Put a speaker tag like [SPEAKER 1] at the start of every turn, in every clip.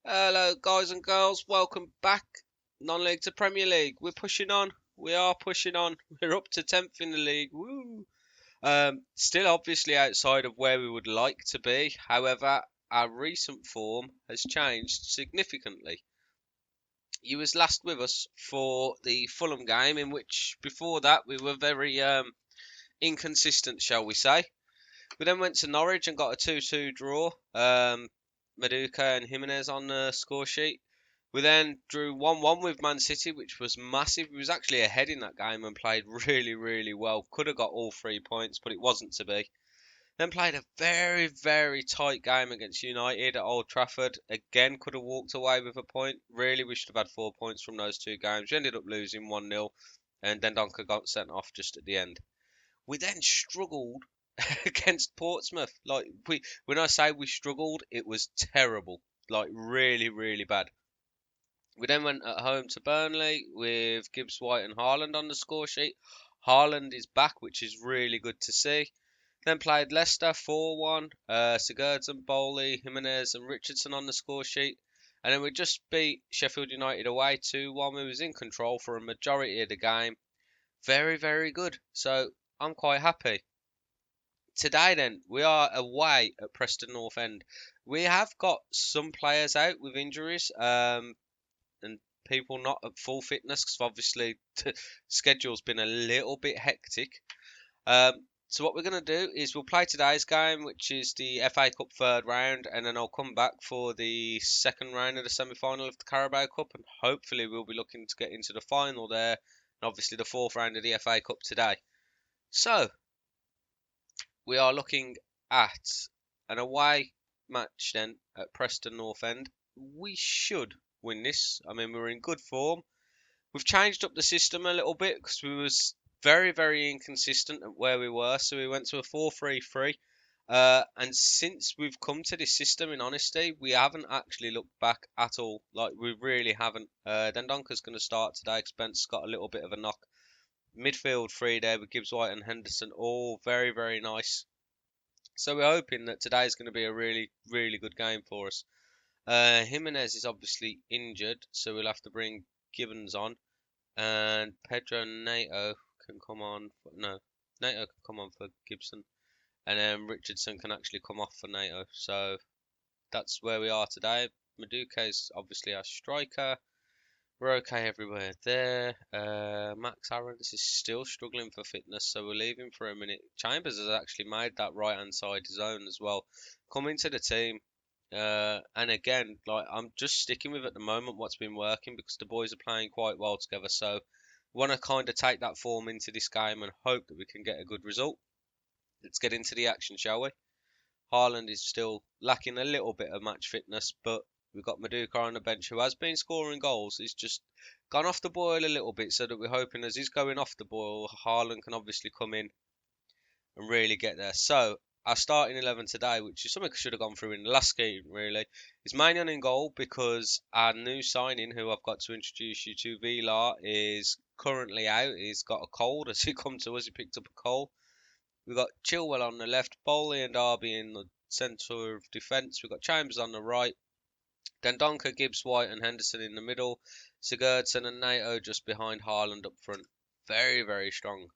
[SPEAKER 1] Hello, guys and girls. Welcome back. Non-league to Premier League. We're pushing on. We are pushing on. We're up to 10th in the league. Woo! Still obviously outside of where we would like to be. However, our recent form has changed significantly. You was last with us for the Fulham game, in which before that we were very inconsistent, shall we say. We then went to Norwich and got a 2-2 draw. Maduka and Jimenez on the score sheet. We then drew 1-1 with Man City, which was massive. We was actually ahead in that game and played really, really well. Could have got all 3 points, but it wasn't to be. Then played a very, very tight game against United at Old Trafford. Again, could have walked away with a point. Really, we should have had 4 points from those two games. We ended up losing 1-0, and then Donker got sent off just at the end. We then struggled against Portsmouth. When I say we struggled, it was terrible. Like really, really bad. We then went at home to Burnley with Gibbs White and Haaland on the score sheet. Haaland is back, which is really good to see. Then played Leicester 4-1. Sigurdsson, Bowley, Jimenez and Richardson on the score sheet. And then we just beat Sheffield United away 2-1. We was in control for a majority of the game. Very, very good. So I'm quite happy. Today then, we are away at Preston North End. We have got some players out with injuries. And people not at full fitness because obviously the schedule's been a little bit hectic. So what we're going to do is we'll play today's game, which is the FA Cup third round, and then I'll come back for the second round of the semi-final of the Carabao Cup, and hopefully we'll be looking to get into the final there, and obviously the fourth round of the FA Cup today. So we are looking at an away match then at Preston North End. We should win this. I mean, we're in good form. We've changed up the system a little bit because we was very, very inconsistent at where we were. So we went to a 4-3-3. And since we've come to this system, in honesty, we haven't actually looked back at all. Like, we really haven't. Dendonka's going to start today. Spence's got a little bit of a knock. Midfield three there with Gibbs White and Henderson. All very, very nice. So we're hoping that today's going to be a really, really good game for us. Jimenez is obviously injured, so we'll have to bring Gibbons on. And Pedro Neto can come on. Neto can come on for Gibson. And then Richardson can actually come off for Neto. So that's where we are today. Maduka is obviously our striker. We're okay everywhere there. Max Aarons is still struggling for fitness, so we'll leave him for a minute. Chambers has actually made that right hand side zone as well. Coming to the team. And again, like I'm just sticking with at the moment what's been working because the boys are playing quite well together. So we want to kind of take that form into this game and hope that we can get a good result. Let's get into the action, shall we? Haaland is still lacking a little bit of match fitness, but we've got Maduka on the bench who has been scoring goals. He's just gone off the boil a little bit, so that we're hoping as he's going off the boil, Haaland can obviously come in and really get there. So our starting 11 today, which is something I should have gone through in the last game, really, is Maignan in goal because our new signing, who I've got to introduce you to, Vilar, is currently out. He's got a cold as he come to us. He picked up a cold. We've got Chilwell on the left, Bowley and Derby in the centre of defence. We've got Chambers on the right. Then Donker, Gibbs, White and Henderson in the middle. Sigurdsson and Nato just behind Haaland up front. Very, very strong.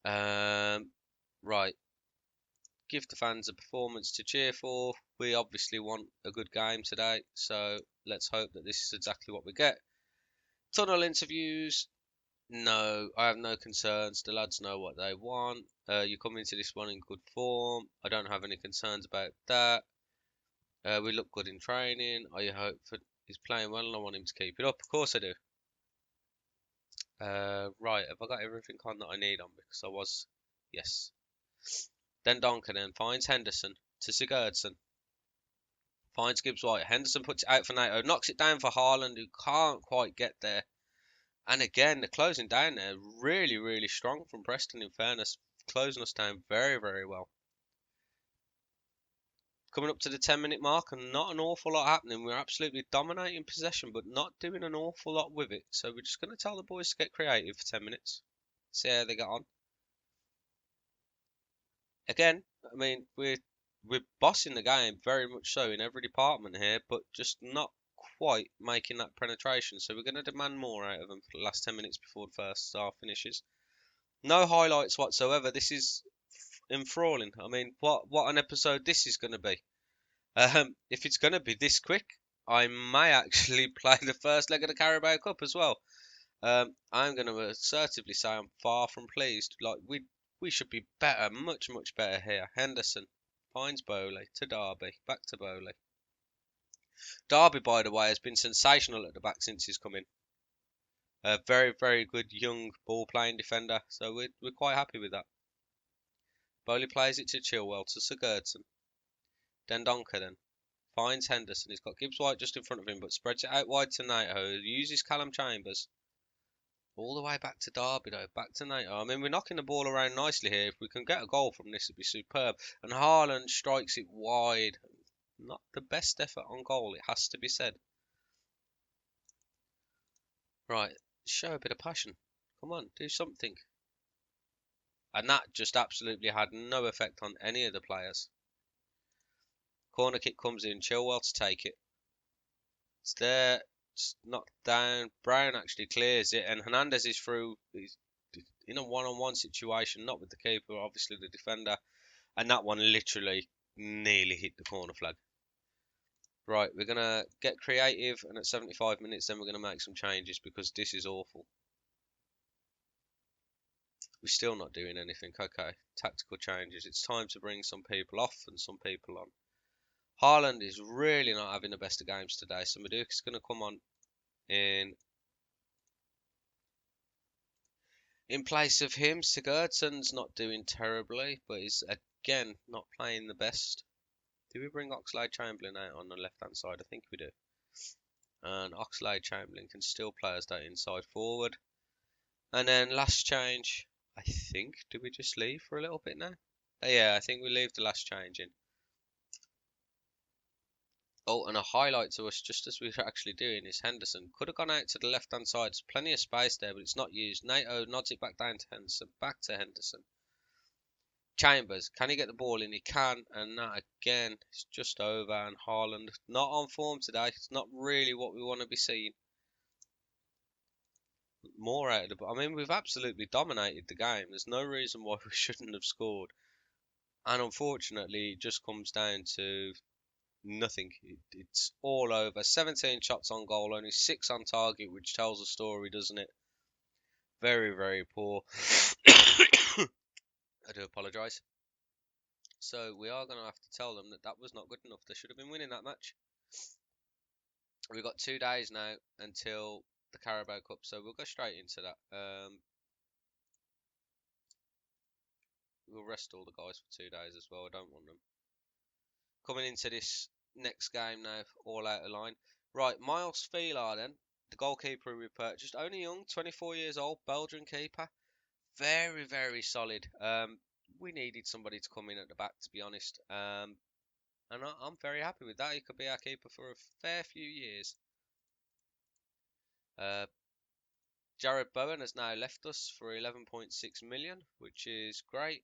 [SPEAKER 1] Right. Give the fans a performance to cheer for. We obviously want a good game today, so let's hope that this is exactly what we get. Tunnel interviews. No, I have no concerns. The lads know what they want. You come into this one in good form. I don't have any concerns about that. We look good in training. I hope for he's playing well and I want him to keep it up. Of course I do. Right, have I got everything on that I need on? Because I was... Yes. Then Donker then finds Henderson to Sigurdsson. Finds Gibbs White. Henderson puts it out for Nato. Knocks it down for Haaland, who can't quite get there. And again, the closing down there, really, really strong from Preston, in fairness. Closing us down very, very well. Coming up to the 10-minute mark and not an awful lot happening. We're absolutely dominating possession, but not doing an awful lot with it. So we're just going to tell the boys to get creative for 10 minutes. See how they get on. Again, I mean, we're we're bossing the game very much so in every department here, but just not quite making that penetration. So we're going to demand more out of them for the last 10 minutes before the first half finishes. No highlights whatsoever. This is enthralling. I mean, what an episode this is going to be. If it's going to be this quick, I may actually play the first leg of the Carabao Cup as well. I'm going to assertively say I'm far from pleased. Like we should be better, much better here. Henderson finds Bowley to Derby, back to Bowley. Derby, by the way, has been sensational at the back since he's come in. A very good young ball playing defender, so we're quite happy with that. Bowley plays it to Chilwell to Sigurdsson. Dendoncker then finds Henderson. He's got Gibbs White just in front of him, but spreads it out wide to Nato, who uses Callum Chambers. All the way back to Derby though, back to Nato. I mean, we're knocking the ball around nicely here. If we can get a goal from this, it'd be superb. And Haaland strikes it wide. Not the best effort on goal, it has to be said. Right, show a bit of passion. Come on, do something. And that just absolutely had no effect on any of the players. Corner kick comes in, Chilwell to take it. It's there, it's knocked down. Brown actually clears it, and Hernandez is through. He's in a one-on-one situation, not with the keeper, obviously the defender. And that one literally nearly hit the corner flag. Right, we're going to get creative, and at 75 minutes then we're going to make some changes because this is awful. We're still not doing anything. Okay, tactical changes. It's time to bring some people off and some people on. Haaland is really not having the best of games today, so Maduka's going to come on in place of him. Sigurdsson's not doing terribly, but he's again not playing the best. Do we bring Oxlade-Chamberlain out on the left-hand side? I think we do. And Oxlade-Chamberlain can still play as that inside forward. And then last change, I think, do we just leave for a little bit now? Yeah, I think we leave the last change in. Oh, and a highlight to us, just as we were actually doing, is Henderson. Could have gone out to the left-hand side. There's plenty of space there, but it's not used. Nato nods it back down to Henderson. Back to Henderson. Chambers, can he get the ball in? He can, and that again is just over. And Haaland, not on form today. It's not really what we want to be seeing. More out of the. I mean, we've absolutely dominated the game. There's no reason why we shouldn't have scored. And unfortunately, it just comes down to nothing. It's all over. 17 shots on goal, only 6 on target, which tells a story, doesn't it? Very poor. I do apologise. So we are going to have to tell them that that was not good enough. They should have been winning that match. We've got 2 days now until the Carabao Cup, so we'll go straight into that. We'll rest all the guys for 2 days as well. I don't want them coming into this next game now all out of line. Right, Miles Feeler then, the goalkeeper we purchased, only young, 24 years old, Belgian keeper. Very solid. We needed somebody to come in at the back, to be honest. And I'm very happy with that. He could be our keeper for a fair few years. Jared Bowen has now left us for 11.6 million, which is great.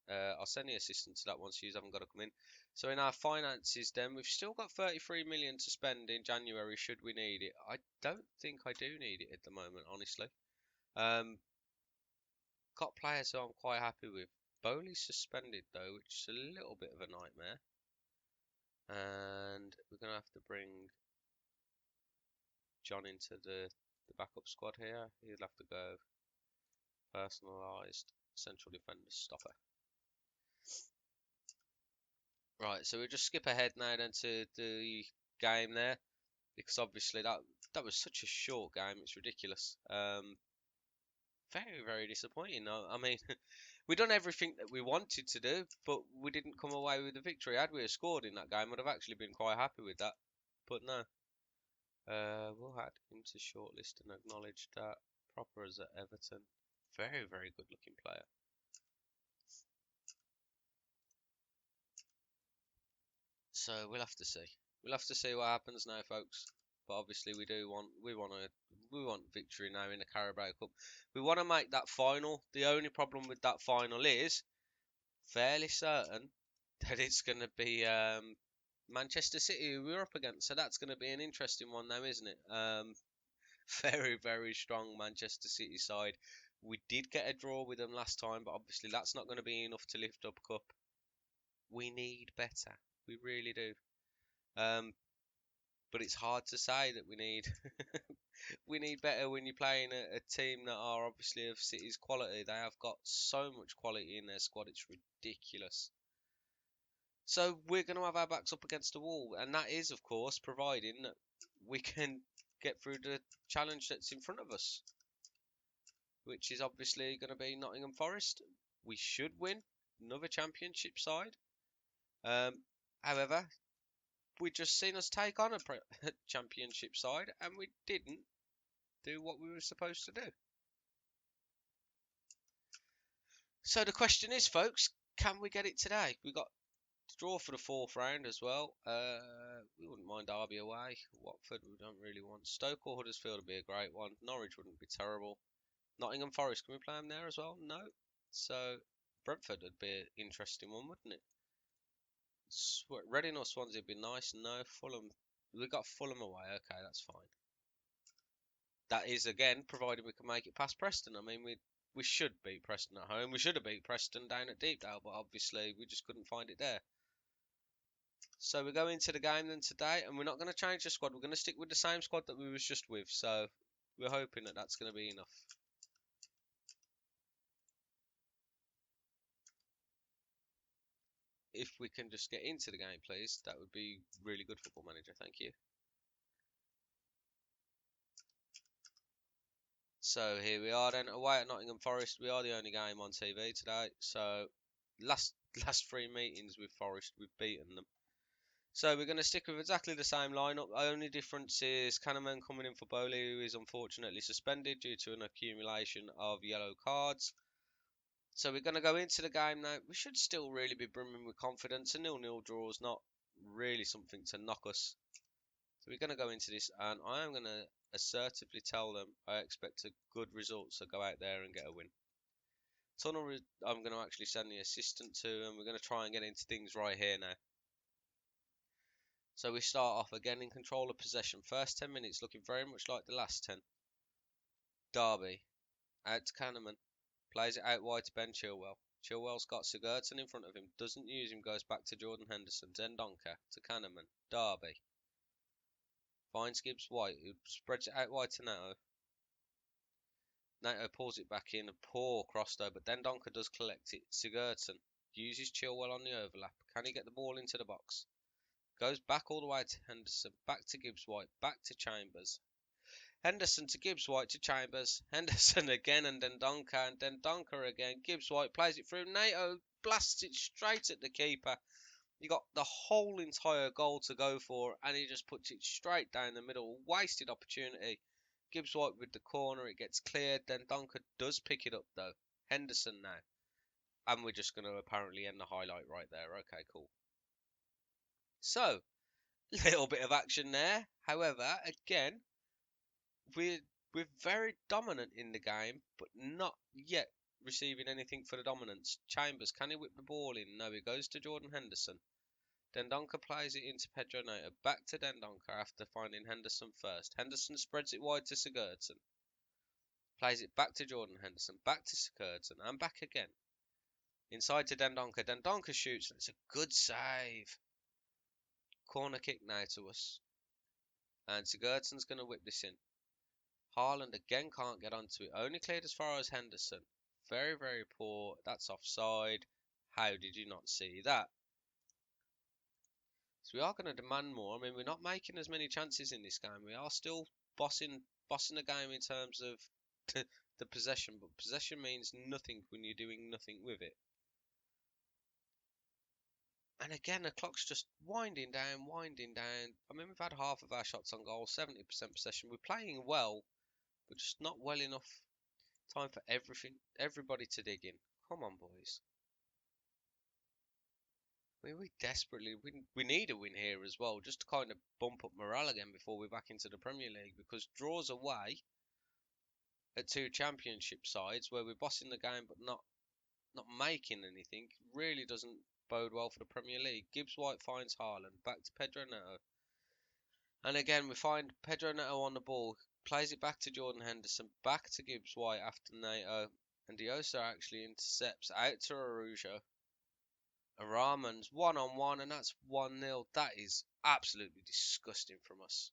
[SPEAKER 1] I'll send the assistant to that one, so you haven't got to come in. So in our finances then, we've still got 33 million to spend in January should we need it. I don't think I do need it at the moment, honestly. Got players who I'm quite happy with. Bowley's suspended though, which is a little bit of a nightmare. And we're going to have to bring John into the backup squad here. He'll have to go personalised central defender stopper. Right, so we'll just skip ahead now then to the game there, because obviously that was such a short game, it's ridiculous. Very disappointing. I mean, we done everything that we wanted to do, but we didn't come away with a victory. Had we have scored in that game, I'd have actually been quite happy with that, but no. We'll add him to shortlist and acknowledge that. Proper as at Everton. Very good looking player. So we'll have to see. We'll have to see what happens now, folks. But obviously we want victory now in the Carabao Cup. We want to make that final. The only problem with that final is fairly certain that it's going to be Manchester City who we're up against. So that's going to be an interesting one now, isn't it? Very, very strong Manchester City side. We did get a draw with them last time, but obviously that's not going to be enough to lift up cup. We need better. We really do. But it's hard to say that we need we need better when you're playing a team that are obviously of City's quality. They have got so much quality in their squad, it's ridiculous. So we're going to have our backs up against the wall, and that is, of course, providing that we can get through the challenge that's in front of us, which is obviously going to be Nottingham Forest. We should win, another championship side. However, we just seen us take on a championship side, and we didn't do what we were supposed to do. So the question is, folks, can we get it today? We got to draw for the 4th round as well. We wouldn't mind Derby away. Watford we don't really want. Stoke or Huddersfield would be a great one. Norwich wouldn't be terrible. Nottingham Forest, can we play them there as well? No. So Brentford would be an interesting one, wouldn't it? Reading or Swansea would be nice. No. Fulham. We got Fulham away. Okay, that's fine. That is, again, provided we can make it past Preston. I mean, we should beat Preston at home. We should have beat Preston down at Deepdale, but obviously we just couldn't find it there. So we go into the game then today, and we're not going to change the squad. We're going to stick with the same squad that we was just with. So we're hoping that that's going to be enough. If we can just get into the game, please, that would be really good, Football Manager. Thank you. So here we are then, away at Nottingham Forest. We are the only game on TV today. So last 3 meetings with Forest, we've beaten them. So we're going to stick with exactly the same lineup. The only difference is Kahneman coming in for Bowley, who is unfortunately suspended due to an accumulation of yellow cards. So we're going to go into the game now. We should still really be brimming with confidence. A 0-0 draw is not really something to knock us. So we're going to go into this, and I am going to assertively tell them I expect a good result, so go out there and get a win. Tunnel, I'm going to actually send the assistant to, and we're going to try and get into things right here now. So we start off again in control of possession. First 10 minutes looking very much like the last 10. Derby, out to Kahneman, plays it out wide to Ben Chilwell. Chilwell's got Sigurdsson in front of him, doesn't use him, goes back to Jordan Henderson. Dendoncker to Kahneman. Derby. Finds Gibbs White, who spreads it out wide to Nato. Nato pulls it back in, a poor cross though, but Dendoncker does collect it. Sigurdsson uses Chilwell on the overlap. Can he get the ball into the box? Goes back all the way to Henderson, back to Gibbs White, back to Chambers. Henderson to Gibbs White to Chambers. Henderson again and Dendoncker, and Dendoncker again. Gibbs White plays it through. Nato blasts it straight at the keeper. You got the whole entire goal to go for, and he just puts it straight down the middle. Wasted opportunity. Gibbs White with the corner, it gets cleared. Then Donker does pick it up though. Henderson now. And we're just going to apparently end the highlight right there. Okay, cool. So, little bit of action there. However, again, we're very dominant in the game, but not yet receiving anything for the dominance. Chambers, can he whip the ball in? No, he goes to Jordan Henderson. Dendoncker plays it into Pedro Neto. Back to Dendoncker after finding Henderson first. Henderson spreads it wide to Sigurdsson. Plays it back to Jordan Henderson. Back to Sigurdsson. And back again. Inside to Dendoncker. Dendoncker shoots. And it's a good save. Corner kick now to us. And Sigurdsson's going to whip this in. Haaland again can't get onto it. Only cleared as far as Henderson. Very, very poor. That's offside. How did you not see that? So we are going to demand more. I mean, we're not making as many chances in this game. We are still bossing the game in terms of the possession, but possession means nothing when you're doing nothing with it. And again, the clock's just winding down. I mean, we've had half of our shots on goal, 70% possession. We're playing well, but just not well enough. Time for everybody to dig in. Come on, boys. I mean, we need a win here as well, just to kind of bump up morale again before we're back into the Premier League, because draws away at 2 championship sides where we're bossing the game but not making anything really doesn't bode well for the Premier League. Gibbs White finds Haaland. Back to Pedro Neto. And again, we find Pedro Neto on the ball. Plays it back to Jordan Henderson. Back to Gibbs White after Neto. And Diosa actually intercepts out to Araujo. Rahman's 1-on-1, and that's 1-0. That is absolutely disgusting from us.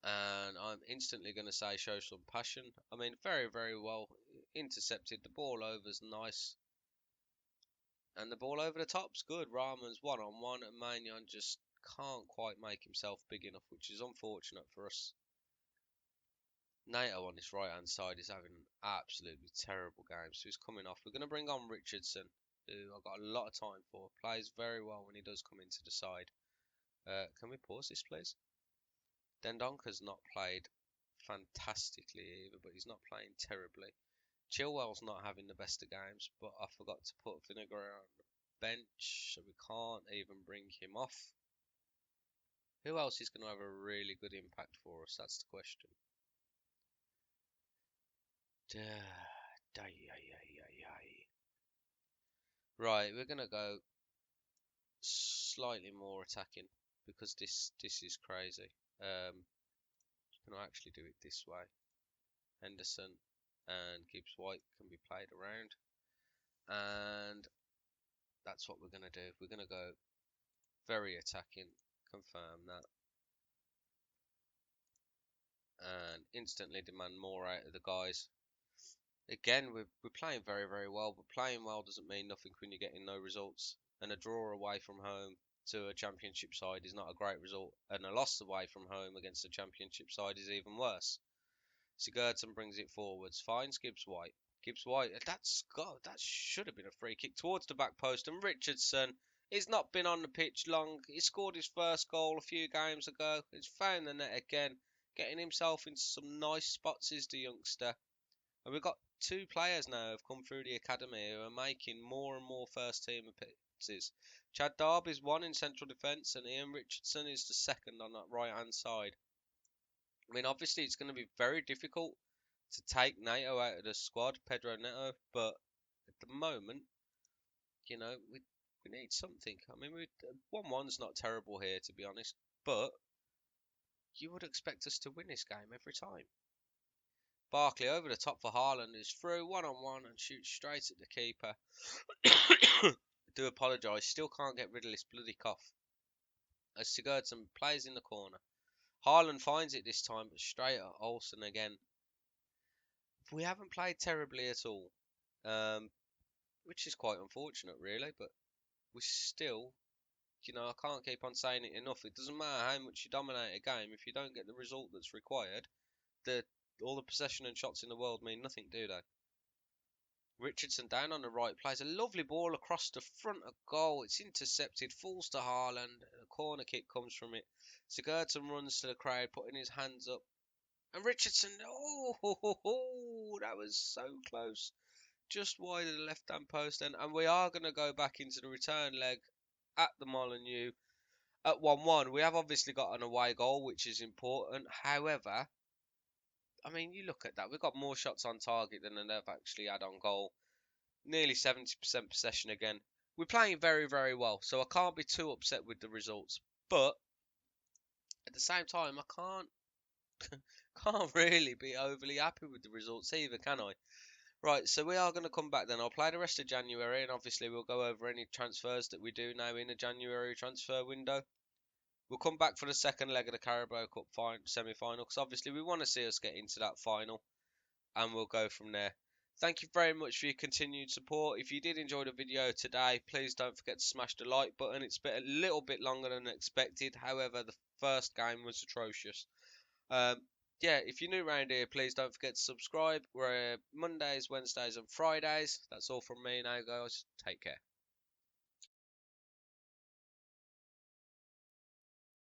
[SPEAKER 1] And I'm instantly going to say show some passion. I mean, very, very well intercepted. The ball over's nice. And the ball over the top's good. Rahman's 1-on-1, and Maignan just can't quite make himself big enough, which is unfortunate for us. Neto on this right hand side is having an absolutely terrible game, so he's coming off. We're going to bring on Richardson, who I've got a lot of time for. Plays very well when he does come into the side. Can we pause this, please? Dendonka's not played fantastically either, but he's not playing terribly. Chilwell's not having the best of games, but I forgot to put Vinegar on the bench, so we can't even bring him off. Who else is going to have a really good impact for us? That's the question. Right, we're going to go slightly more attacking because this is crazy. Can I actually do it this way? Henderson and Gibbs White can be played around, and that's what we're going to do. We're going to go very attacking, confirm that, and instantly demand more out of the guys. Again, we're playing very, very well, but playing well doesn't mean nothing when you're getting no results. And a draw away from home to a championship side is not a great result, and a loss away from home against a championship side is even worse. Sigurdsson brings it forwards, finds Gibbs White. Gibbs White, that should have been a free kick towards the back post. And Richardson, he's not been on the pitch long. He scored his first goal a few games ago. He's found the net again, getting himself into some nice spots is the youngster. And we've got two players now who have come through the academy who are making more and more first team appearances. Chad Darby's one in central defence, and Ian Richardson is the second on that right hand side. I mean, obviously it's going to be very difficult to take Neto out of the squad, Pedro Neto, but at the moment, you know, we need something. I mean, 1-1's not terrible here, to be honest, but you would expect us to win this game every time. Barkley over the top for Haaland is through 1-on-1 and shoots straight at the keeper. I do apologise, still can't get rid of this bloody cough. As Sigurdsson plays in the corner. Haaland finds it this time, but straight at Olsen again. We haven't played terribly at all, which is quite unfortunate really, but we still, you know, I can't keep on saying it enough. It doesn't matter how much you dominate a game, if you don't get the result that's required, all the possession and shots in the world mean nothing, do they? Richardson down on the right, plays a lovely ball across the front of goal. It's intercepted, falls to Haaland. A corner kick comes from it. Sigurdsson runs to the crowd, putting his hands up. And Richardson, that was so close. Just wide of the left-hand post then. And we are going to go back into the return leg at the Molineux at 1-1. We have obviously got an away goal, which is important. However, I mean, you look at that. We've got more shots on target than they've actually had on goal. Nearly 70% possession again. We're playing very, very well, so I can't be too upset with the results. But at the same time, I can't really be overly happy with the results either, can I? Right, so we are going to come back then. I'll play the rest of January, and obviously we'll go over any transfers that we do now in the January transfer window. We'll come back for the second leg of the Carabao Cup semi-final, because obviously we want to see us get into that final, and we'll go from there. Thank you very much for your continued support. If you did enjoy the video today, please don't forget to smash the like button. It's been a little bit longer than expected. However, the first game was atrocious. Yeah, if you're new around here, please don't forget to subscribe. We're Mondays, Wednesdays and Fridays. That's all from me now, guys. Take care.